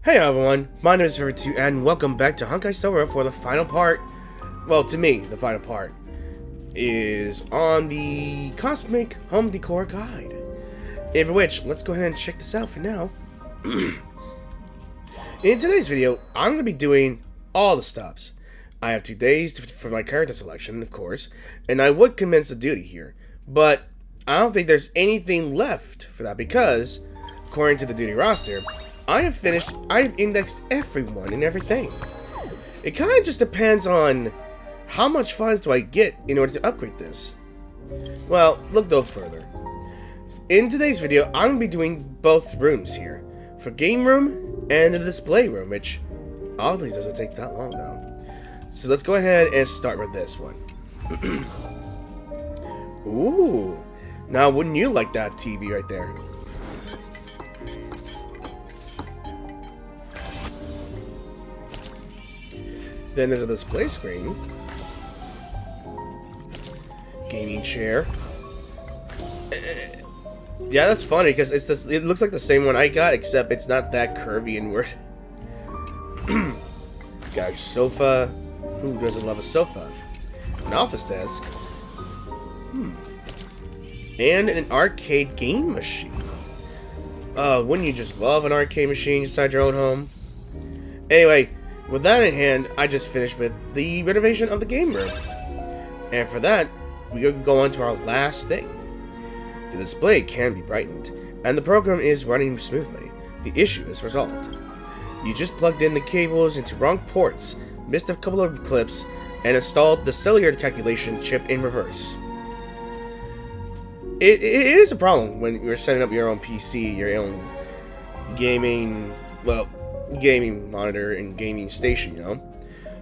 Hey everyone, my name is River2 and welcome back to Honkai Star Rail for the final part. Well, to me, the final part is on the Cosmic Home Decor Guide. In which, let's go ahead and check this out for now. In today's video, I'm going to be doing all the stops. I have 2 days for my character selection, of course, and I would commence the duty here, but I don't think there's anything left for that because, according to the duty roster, I've indexed everyone and everything. It kind of just depends on how much funds do I get in order to upgrade this. Well, look no further. In today's video, I'm going to be doing both rooms here. For game room and the display room, which oddly doesn't take that long though. So let's go ahead and start with this one. Ooh, now wouldn't you like that TV right there? Then there's a display screen, gaming chair. Yeah, that's funny because it's this. It looks like the same one I got, except it's not that curvy inward. Got a sofa. Who doesn't love a sofa? An office desk. And an arcade game machine. Wouldn't you just love an arcade machine inside your own home? Anyway. With that in hand, I just finished with the renovation of the game room. And for that, we go on to our last thing. The display can be brightened, and the program is running smoothly. The issue is resolved. You just plugged in the cables into wrong ports, missed a couple of clips, and installed the cellular calculation chip in reverse. It is a problem when you're setting up your own PC, your own gaming monitor and gaming station, you know?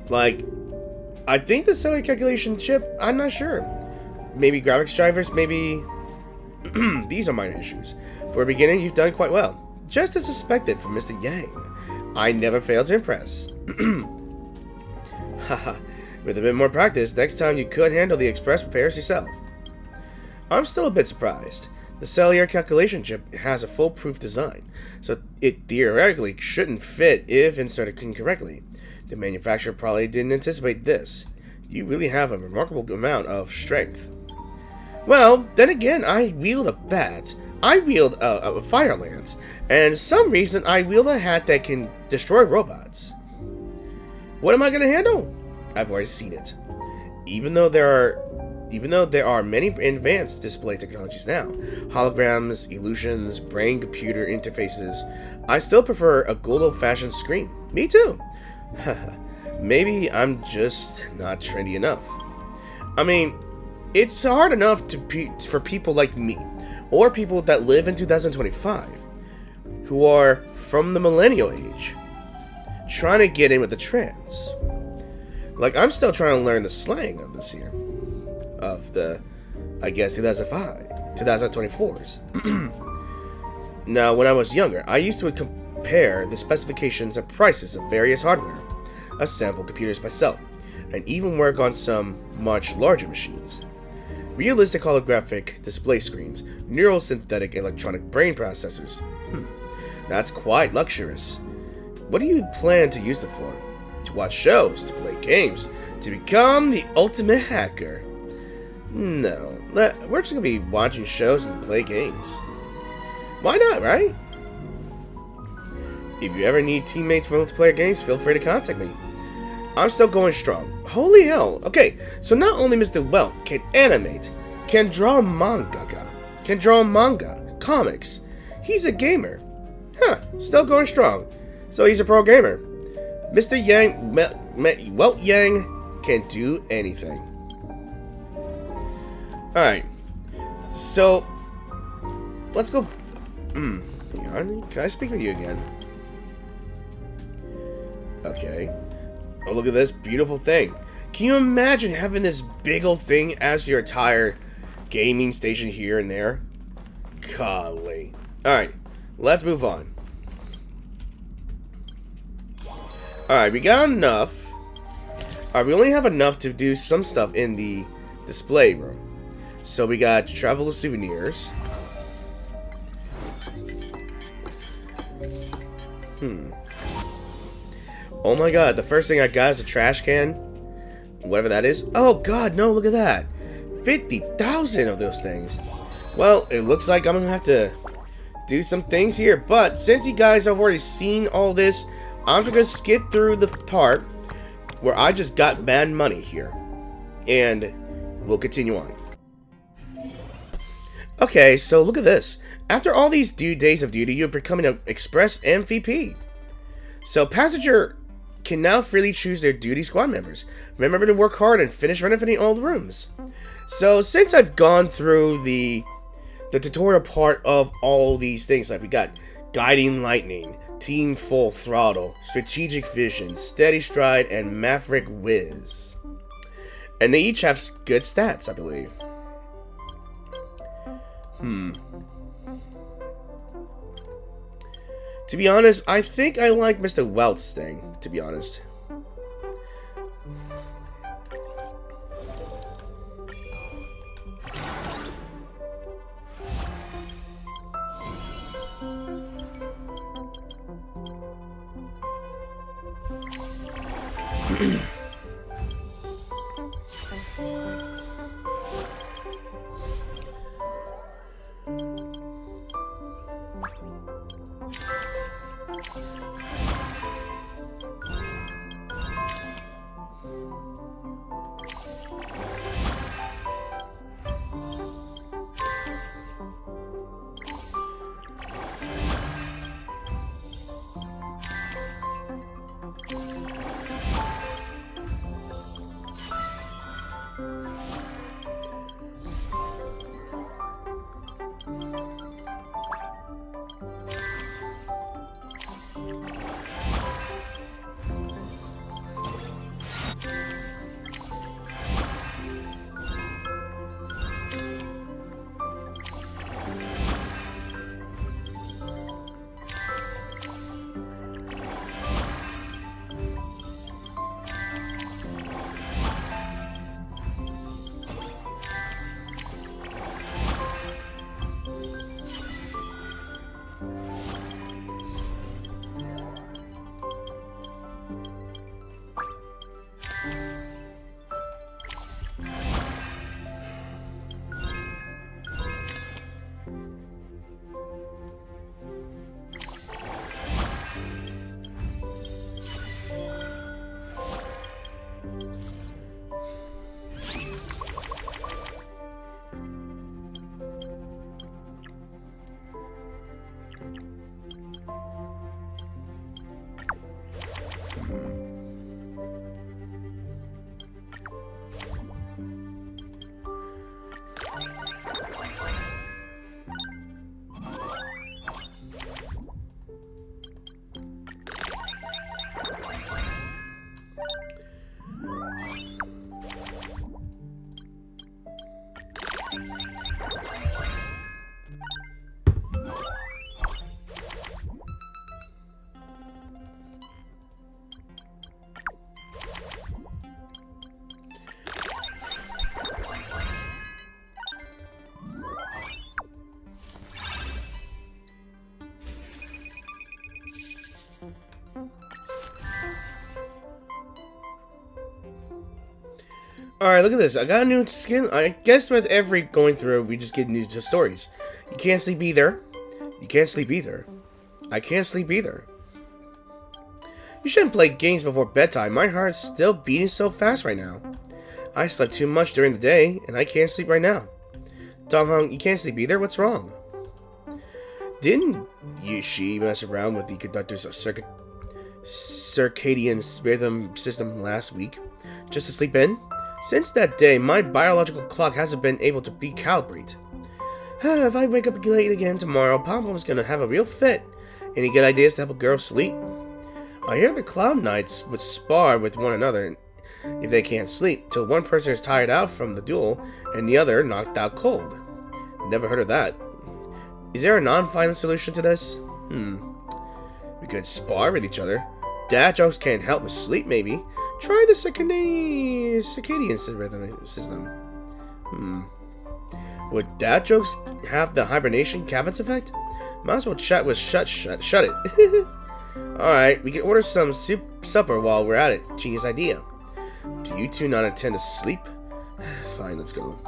Like, I think the cellular calculation chip, I'm not sure. Maybe graphics drivers, maybe... These are minor issues. For a beginner, you've done quite well. Just as suspected from Mr. Yang. I never failed to impress. Haha. With a bit more practice, next time you could handle the express repairs yourself. I'm still a bit surprised. The cellular calculation chip has a foolproof design, so it theoretically shouldn't fit if inserted incorrectly. The manufacturer probably didn't anticipate this. You really have a remarkable amount of strength. Well, then again, I wield a bat, I wield a fire lance, and for some reason I wield a hat that can destroy robots. What am I going to handle? I've already seen it. Even though there are many advanced display technologies now, holograms, illusions, brain-computer interfaces, I still prefer a good old-fashioned screen. Me too. Maybe I'm just not trendy enough. I mean, it's hard enough for people like me, or people that live in 2025, who are from the millennial age, trying to get in with the trends. Like, I'm still trying to learn the slang of this here. Of the, I guess, 2024s. Now, when I was younger, I used to compare the specifications and prices of various hardware, assemble computers myself, and even work on some much larger machines. Realistic holographic display screens, neural synthetic electronic brain processors. That's quite luxurious. What do you plan to use them for? To watch shows, to play games, to become the ultimate hacker? No, we're just gonna be watching shows and play games. Why not, right? If you ever need teammates for multiplayer games, feel free to contact me. I'm still going strong. Holy hell! Okay, so not only Mr. Welt can animate, can draw manga, comics. He's a gamer. Still going strong. So he's a pro gamer. Mr. Welt Yang can do anything. Alright, so let's go. Hang on, can I speak with you again? Okay. Oh, look at this beautiful thing. Can you imagine having this big old thing as your entire gaming station here and there? Golly. Alright, let's move on. Alright, we got enough. Alright, we only have enough to do some stuff in the display room. So we got travel souvenirs. Oh my god, the first thing I got is a trash can. Whatever that is. Oh god, no, look at that. 50,000 of those things. Well, it looks like I'm gonna have to do some things here. But since you guys have already seen all this, I'm just gonna skip through the part where I just got bad money here. And we'll continue on. Okay, so look at this. After all these days of duty, you're becoming an Express MVP. So passenger can now freely choose their duty squad members. Remember to work hard and finish renovating all the rooms. So since I've gone through the tutorial part of all these things, like we got Guiding Lightning, Team Full Throttle, Strategic Vision, Steady Stride, and Maverick Whiz. And they each have good stats, I believe. To be honest, I think I like Mr. Welt's thing, to be honest. Alright, look at this. I got a new skin. I guess with every going through, we just get new stories. You can't sleep either. You can't sleep either. I can't sleep either. You shouldn't play games before bedtime. My heart's still beating so fast right now. I slept too much during the day, and I can't sleep right now. Donghong, you can't sleep either? What's wrong? Didn't she mess around with the conductor's circadian rhythm system last week? Just to sleep in? Since that day, my biological clock hasn't been able to recalibrate. If I wake up late again tomorrow, Pom-Pom's gonna have a real fit. Any good ideas to help a girl sleep? I hear the Cloud Knights would spar with one another if they can't sleep, till one person is tired out from the duel and the other knocked out cold. Never heard of that. Is there a non-violent solution to this? We could spar with each other. Dad jokes can't help with sleep, maybe. Try the circadian rhythm system. Would dad jokes have the hibernation cabins effect? Might as well chat with shut it. Alright, we can order some supper while we're at it. Genius idea. Do you two not intend to sleep? Fine, let's go.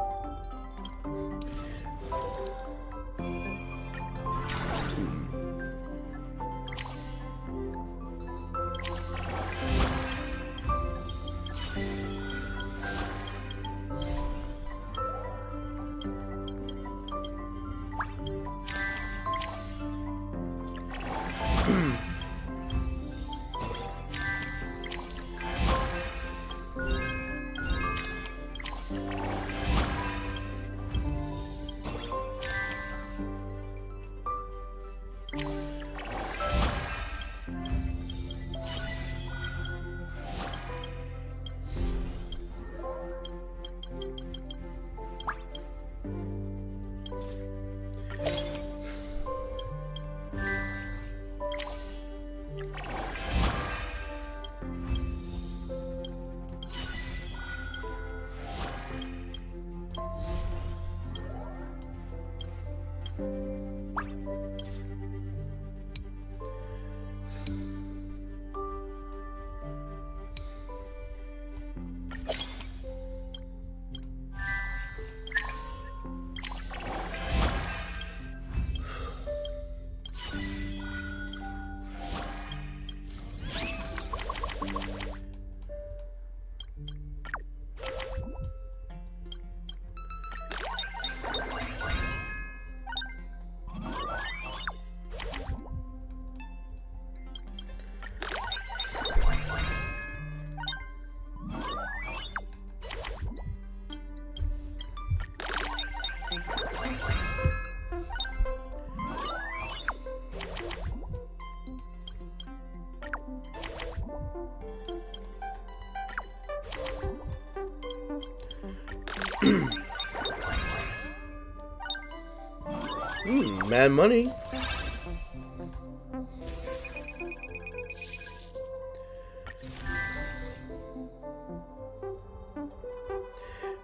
Mad money.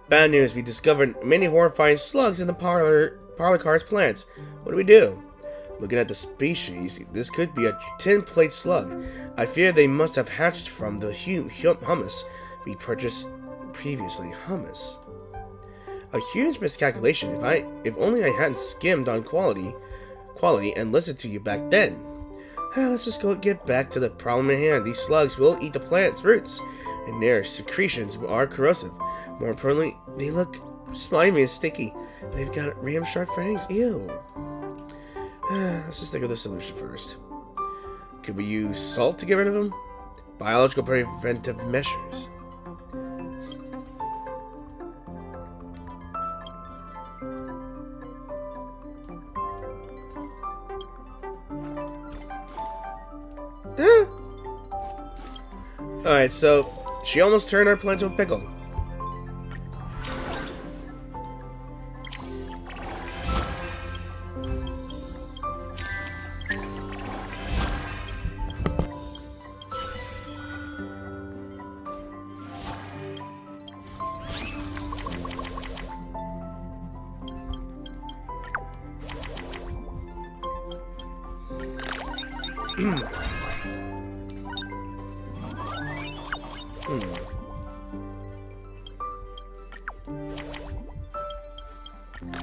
Bad news, we discovered many horrifying slugs in the parlor car's plants. What do we do? Looking at the species, this could be a tin plate slug. I fear they must have hatched from the hummus we purchased previously. Hummus. A huge miscalculation. If only I hadn't skimmed on quality and listened to you back then. Let's just get back to the problem at hand. These slugs will eat the plant's roots, and their secretions are corrosive. More importantly, they look slimy and sticky. They've got ram sharp fangs. Ew. Let's just think of the solution first. Could we use salt to get rid of them? Biological preventive measures. Alright, so she almost turned our plant into a pickle.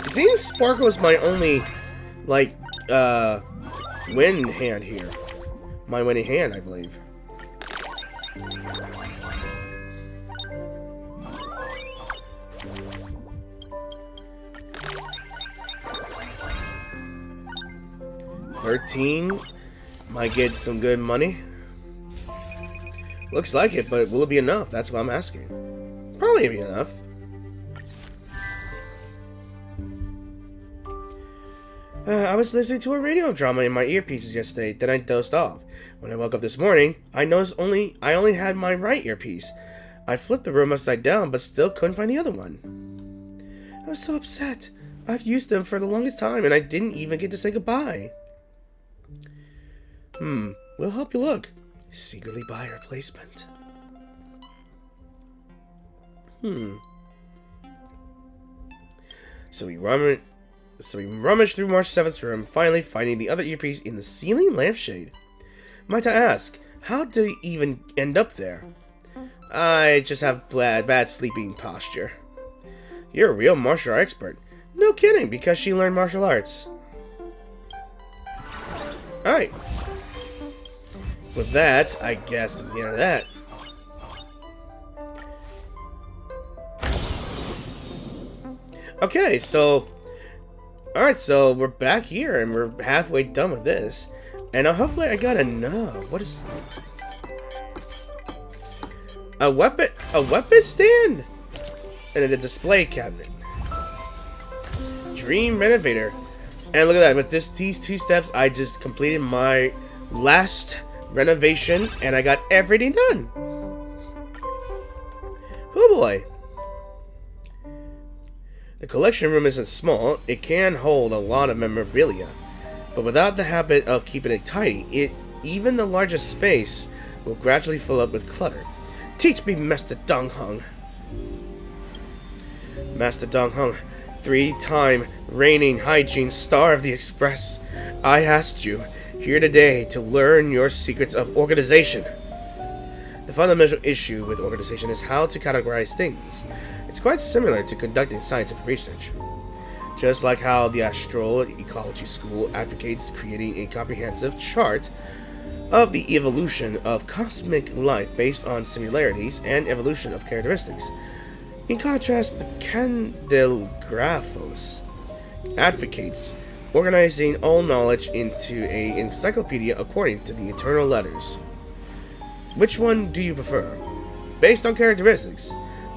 It seems Sparkle is my only, like, win hand here. My winning hand, I believe. $13 might get some good money. Looks like it, but will it be enough? That's what I'm asking. Probably be enough. I was listening to a radio drama in my earpieces yesterday, then I dozed off. When I woke up this morning, I noticed I only had my right earpiece. I flipped the room upside down, but still couldn't find the other one. I was so upset. I've used them for the longest time, and I didn't even get to say goodbye. We'll help you look. Secretly buy a replacement. So we rummaged through March 7th's room, finally finding the other earpiece in the ceiling lampshade. Might I ask, how do you even end up there? I just have bad sleeping posture. You're a real martial art expert. No kidding, because she learned martial arts. Alright. With that, I guess is the end of that. Okay, so... Alright, so we're back here, and we're halfway done with this. And hopefully I got enough. What is... A weapon stand? And a display cabinet. Dream Renovator. And look at that, with these 2 steps, I just completed my last renovation, and I got everything done. Oh boy. The collection room isn't small, it can hold a lot of memorabilia, but without the habit of keeping it tidy, even the largest space will gradually fill up with clutter. Teach me, Master Donghung. Master Donghung, 3-time reigning hygiene star of the Express, I asked you here today to learn your secrets of organization. The fundamental issue with organization is how to categorize things. It's quite similar to conducting scientific research. Just like how the Astral Ecology School advocates creating a comprehensive chart of the evolution of cosmic life based on similarities and evolution of characteristics. In contrast, the Candelgraphos advocates organizing all knowledge into an encyclopedia according to the eternal letters. Which one do you prefer? Based on characteristics.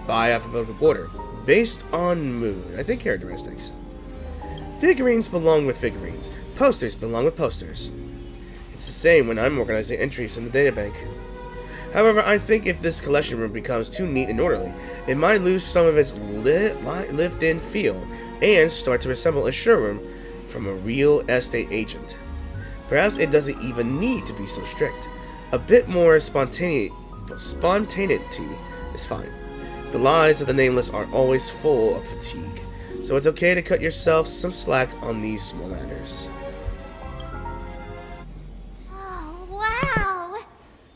By alphabetical order. Based on mood. I think characteristics. Figurines belong with figurines. Posters belong with posters. It's the same when I'm organizing entries in the databank. However, I think if this collection room becomes too neat and orderly, it might lose some of its lived-in feel and start to resemble a showroom from a real estate agent. Perhaps it doesn't even need to be so strict. A bit more spontaneity is fine. The lives of the Nameless are always full of fatigue, so it's okay to cut yourself some slack on these small matters. Oh, wow!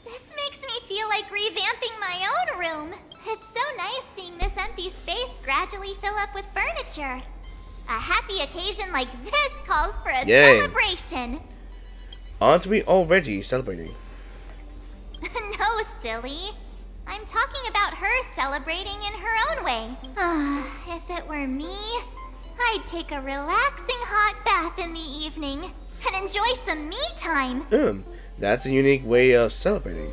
This makes me feel like revamping my own room. It's so nice seeing this empty space gradually fill up with furniture. A happy occasion like this calls for a celebration. Aren't we already celebrating? No, silly. I'm talking about her celebrating in her own way. If it were me, I'd take a relaxing hot bath in the evening and enjoy some me time. That's a unique way of celebrating.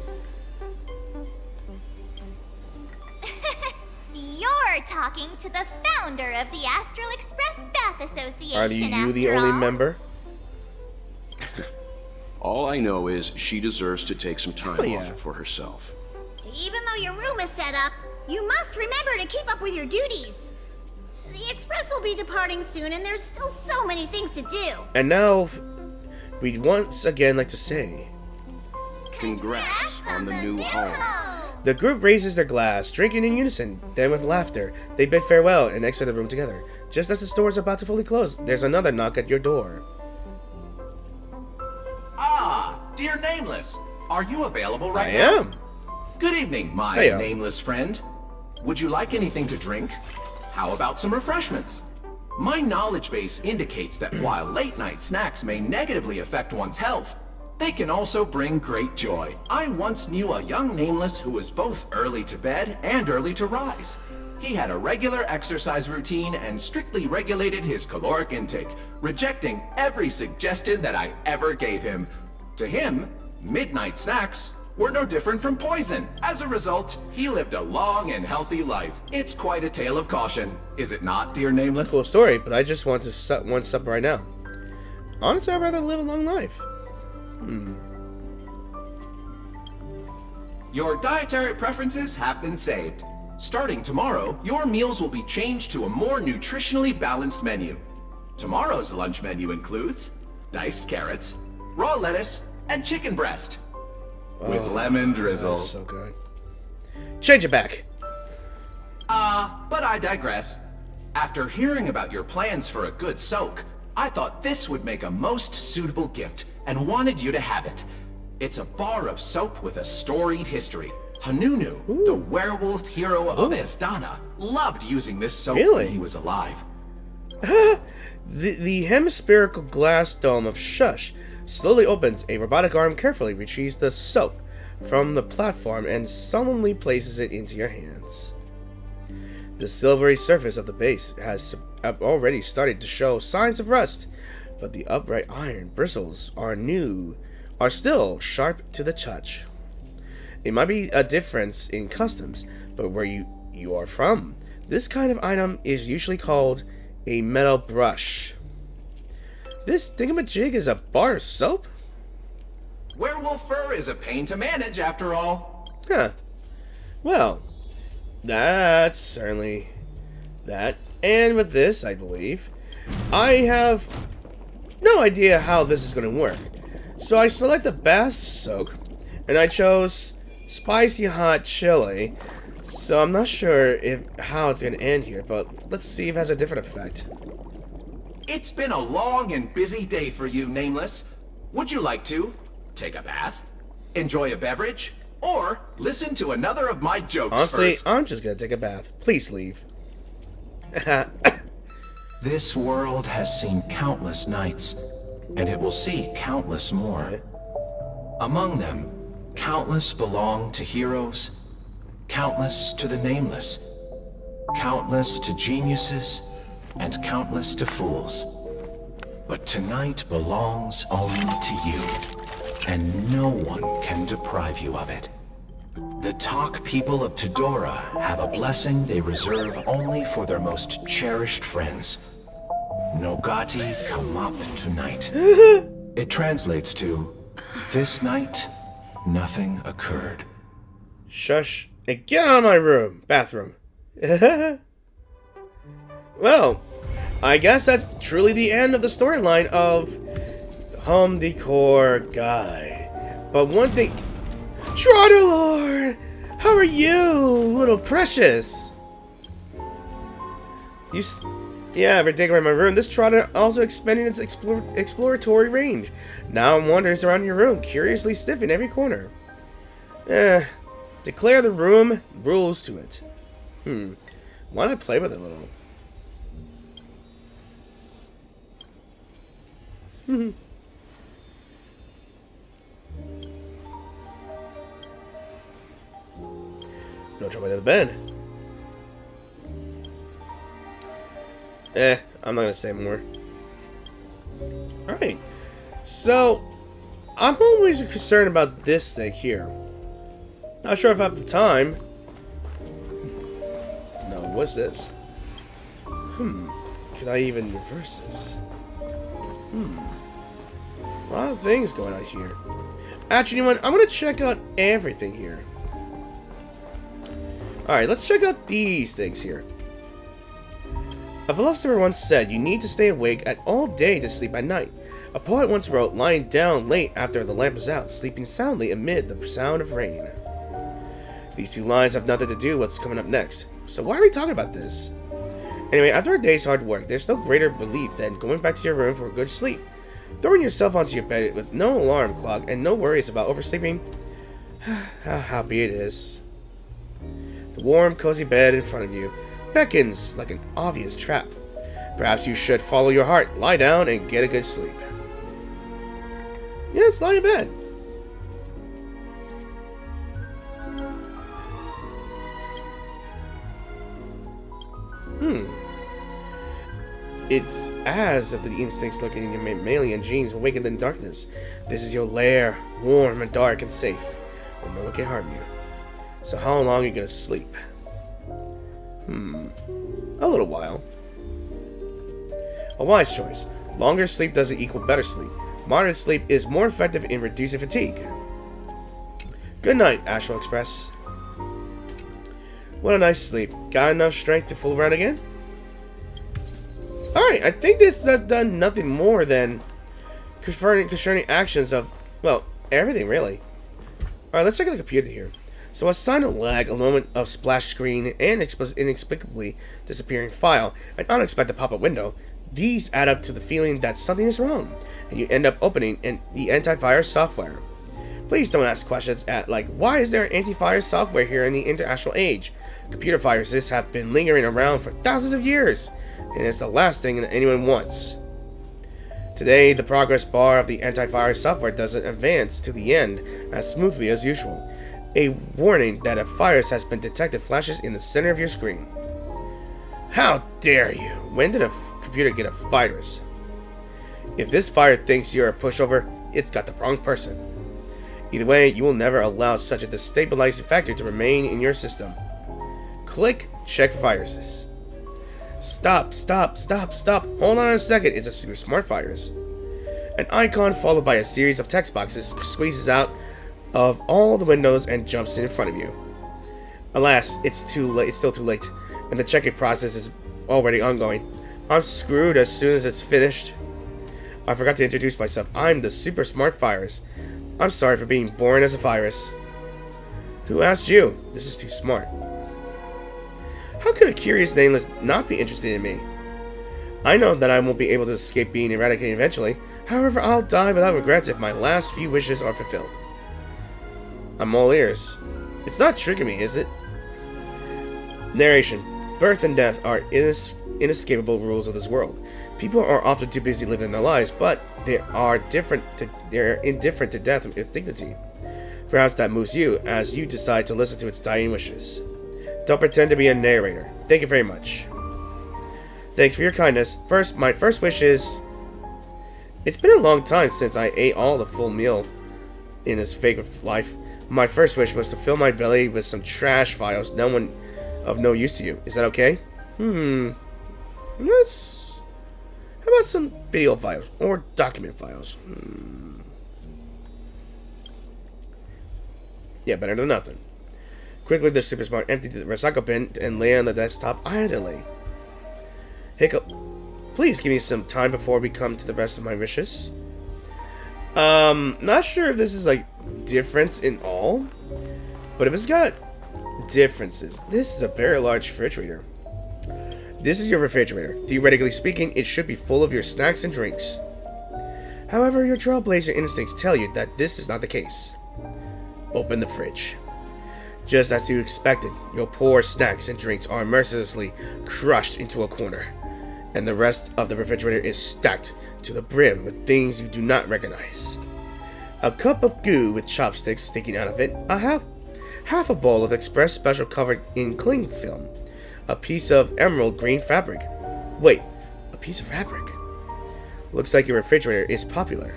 You're talking to the founder of the Astral Express Bath Association. Are you the only member? All I know is she deserves to take some time off for herself. Even though your room is set up, you must remember to keep up with your duties. The Express will be departing soon, and there's still so many things to do. And now, we'd once again like to say... Congrats on the new home. The group raises their glass, drinking in unison. Then with laughter, they bid farewell and exit the room together. Just as the store is about to fully close, there's another knock at your door. Ah, dear Nameless, are you available right now? I am. Good evening, my nameless friend. Would you like anything to drink? How about some refreshments? My knowledge base indicates that while late-night snacks may negatively affect one's health, they can also bring great joy. I once knew a young Nameless who was both early to bed and early to rise. He had a regular exercise routine and strictly regulated his caloric intake, rejecting every suggestion that I ever gave him. To him, midnight snacks were no different from poison. As a result, he lived a long and healthy life. It's quite a tale of caution, is it not, dear Nameless? Cool story, but I just want to one sup right now. Honestly, I'd rather live a long life. Your dietary preferences have been saved. Starting tomorrow, your meals will be changed to a more nutritionally balanced menu. Tomorrow's lunch menu includes diced carrots, raw lettuce, and chicken breast. With lemon drizzle. That's so good. Change it back. But I digress. After hearing about your plans for a good soak, I thought this would make a most suitable gift and wanted you to have it. It's a bar of soap with a storied history. Hanunu, the werewolf hero of Esdana, loved using this soap when he was alive. The hemispherical glass dome of Shush slowly opens. A robotic arm carefully retrieves the soap from the platform and solemnly places it into your hands. The silvery surface of the base has already started to show signs of rust, but the upright iron bristles are still sharp to the touch. It might be a difference in customs, but where you are from, this kind of item is usually called a metal brush. This thingamajig is a bar of soap? Werewolf fur is a pain to manage, after all. Huh. Well, that's certainly that. And with this, I believe, I have no idea how this is going to work. So I select the bath soak, and I chose spicy hot chili. So I'm not sure how it's going to end here, but let's see if it has a different effect. It's been a long and busy day for you, Nameless. Would you like to take a bath, enjoy a beverage, or listen to another of my jokes Honestly, first? I'm just going to take a bath. Please leave. This world has seen countless nights, and it will see countless more. Among them, countless belong to heroes, countless to the nameless, countless to geniuses, and countless to fools. But tonight belongs only to you, and no one can deprive you of it. The Talk people of Tidora have a blessing they reserve only for their most cherished friends. Nogati come up tonight. It translates to, this night, nothing occurred. Shush and get out of my room. Bathroom. Well, I guess that's truly the end of the storyline of Home Decor Guy. But one thing... Trotterlord! How are you, little precious? Yeah, every day around my room, this Trotter also expanding its exploratory range. Now I'm wandering around your room, curiously sniffing every corner. Declare the room rules to it. Why not play with it a little? No trouble to the bed. I'm not gonna say more. Alright. So, I'm always concerned about this thing here. Not sure if I have the time. No, what's this? Can I even reverse this? A lot of things going on here. Actually, you know what? I'm gonna check out everything here. Alright, let's check out these things here. A philosopher once said, you need to stay awake at all day to sleep at night. A poet once wrote, lying down late after the lamp is out, sleeping soundly amid the sound of rain. These two lines have nothing to do with what's coming up next. So why are we talking about this? Anyway, after a day's hard work, there's no greater relief than going back to your room for a good sleep. Throwing yourself onto your bed with no alarm clock and no worries about oversleeping. How happy it is. The warm, cozy bed in front of you beckons like an obvious trap. Perhaps you should follow your heart, lie down, and get a good sleep. Yeah, let's lie in bed. It's as if the instincts lurking in your mammalian genes awakened in darkness. This is your lair, warm and dark and safe, where no one can harm you. So how long are you gonna sleep? A little while. A wise choice. Longer sleep doesn't equal better sleep. Moderate sleep is more effective in reducing fatigue. Good night, Astral Express. What a nice sleep. Got enough strength to fool around again? Alright, I think this has done nothing more than concerning actions of, well, everything really. Alright, let's check out the computer here. So a sign of lag, a moment of splash screen, and inexplicably disappearing file, an unexpected pop-up window. These add up to the feeling that something is wrong, and you end up opening the antivirus software. Please don't ask questions like, why is there anti-virus software here in the interastral age? Computer viruses have been lingering around for thousands of years, and it's the last thing that anyone wants. Today, the progress bar of the antivirus software doesn't advance to the end as smoothly as usual. A warning that a virus has been detected flashes in the center of your screen. How dare you? When did a computer get a virus? If this virus thinks you're a pushover, it's got the wrong person. Either way, you will never allow such a destabilizing factor to remain in your system. Click Check for viruses. Stop. Hold on a second. It's a super smart virus. An icon followed by a series of text boxes squeezes out of all the windows and jumps in front of you. Alas, it's too late. It's still too late, and the checking process is already ongoing. I'm screwed as soon as it's finished. I forgot to introduce myself. I'm the super smart virus. I'm sorry for being born as a virus. Who asked you? This is too smart. How could a curious nameless not be interested in me? I know that I won't be able to escape being eradicated eventually. However, I'll die without regrets if my last few wishes are fulfilled. I'm all ears. It's not tricking me, is it? Narration. Birth and death are inescapable rules of this world. People are often too busy living their lives, but they're indifferent to death with dignity. Perhaps that moves you, as you decide to listen to its dying wishes. Don't pretend to be a narrator. Thank you very much. Thanks for your kindness. My first wish is... It's been a long time since I ate all the full meal in this fake life. My first wish was to fill my belly with some trash files of no use to you. Is that okay? Yes. How about some video files or document files? Yeah, better than nothing. Quickly, the super smart emptied the recycle bin and lay on the desktop idly. Hiccup. Please give me some time before we come to the rest of my wishes. Not sure if this is like difference in all, but if it's got differences, this is a very large refrigerator. This is your refrigerator. Theoretically speaking, it should be full of your snacks and drinks. However, your trailblazer instincts tell you that this is not the case. Open the fridge. Just as you expected, your poor snacks and drinks are mercilessly crushed into a corner, and the rest of the refrigerator is stacked to the brim with things you do not recognize. A cup of goo with chopsticks sticking out of it, half a bowl of express special covered in cling film, a piece of emerald green fabric. Wait, a piece of fabric? Looks like your refrigerator is popular.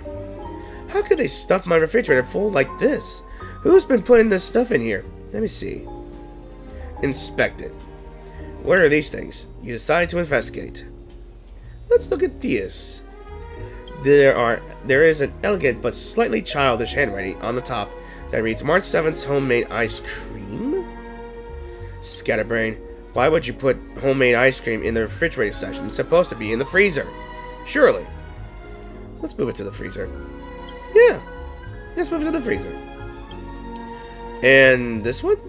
How could they stuff my refrigerator full like this? Who's been putting this stuff in here? Let me see. Inspect it. What are these things? You decide to investigate. Let's look at this. There is an elegant but slightly childish handwriting on the top that reads March 7th homemade ice cream? Scatterbrain, why would you put homemade ice cream in the refrigerator section? It's supposed to be in the freezer. Surely. Let's move it to the freezer. Yeah. Let's move it to the freezer. And this one?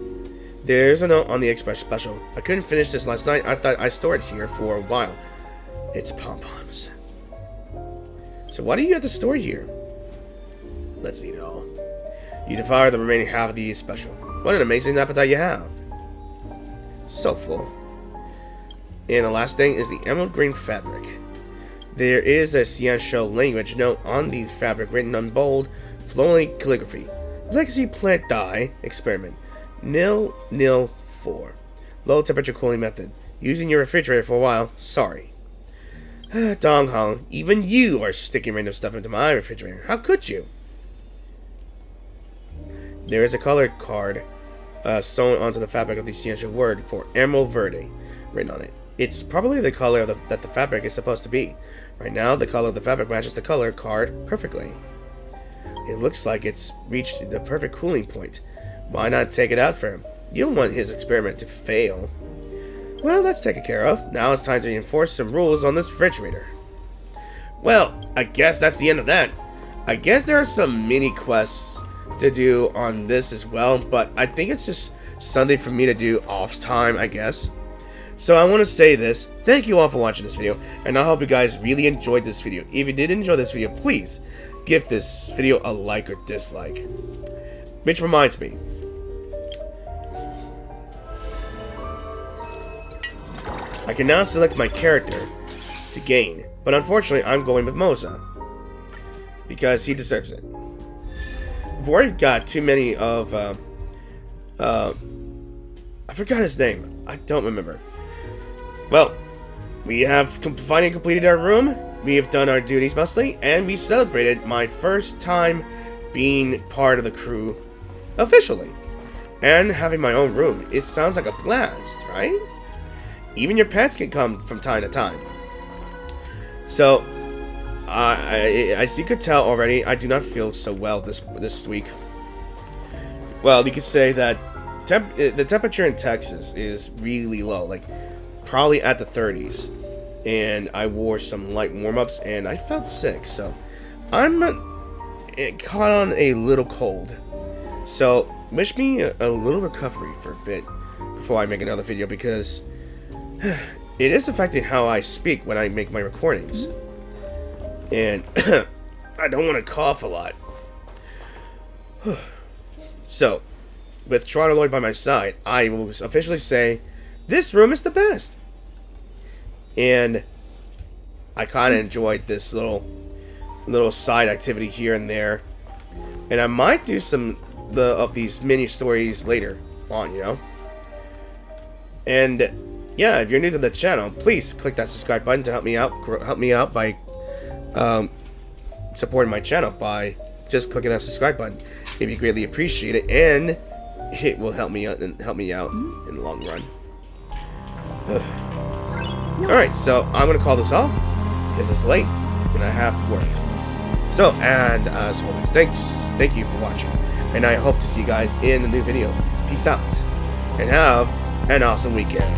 There's a note on the Express Special. I couldn't finish this last night. I thought I stored it here for a while. It's pom-poms. So why do you have to store it here? Let's eat it all. You devour the remaining half of the special. What an amazing appetite you have. So full. And the last thing is the emerald green fabric. There is a Xianzhou language note on the fabric written on bold, flowing calligraphy. Legacy plant dye experiment. 004. Low temperature cooling method. Using your refrigerator for a while. Sorry. Dong Hong, even you are sticking random stuff into my refrigerator. How could you? There is a color card sewn onto the fabric of the Xianzhou word for Emerald Verde written on it. It's probably the color that the fabric is supposed to be. Right now, the color of the fabric matches the color card perfectly. It looks like it's reached the perfect cooling point. Why not take it out for him? You don't want his experiment to fail. Well, that's taken care of. Now it's time to enforce some rules on this refrigerator. Well, I guess that's the end of that. I guess there are some mini quests to do on this as well, but I think it's just something for me to do off time, I guess. So I want to say this. Thank you all for watching this video, and I hope you guys really enjoyed this video. If you did enjoy this video, please give this video a like or dislike. Which reminds me, I can now select my character to gain, but unfortunately I'm going with Moza because he deserves it. I've already got too many of I forgot his name. I don't remember. Well, we have finally completed our room. We have done our duties mostly, and we celebrated my first time being part of the crew officially. And having my own room. It sounds like a blast, right? Even your pets can come from time to time. So, as you could tell already, I do not feel so well this week. Well, you could say that the temperature in Texas is really low, like probably at the 30s. And I wore some light warm-ups, and I felt sick, so I'm caught on a little cold. So, wish me a little recovery for a bit before I make another video, because it is affecting how I speak when I make my recordings. And I don't want to cough a lot. So, with Toronto Lloyd by my side, I will officially say, this room is the best. And I kind of enjoyed this little side activity here and there. And I might do some of these mini stories later on, you know. And yeah, if you're new to the channel, please click that subscribe button to help me out by supporting my channel by just clicking that subscribe button. It'd be greatly appreciated, and it will help me out in the long run. Alright, so I'm gonna call this off because it's late and I have work. So, and as always, thank you for watching, and I hope to see you guys in the new video. Peace out, and have an awesome weekend.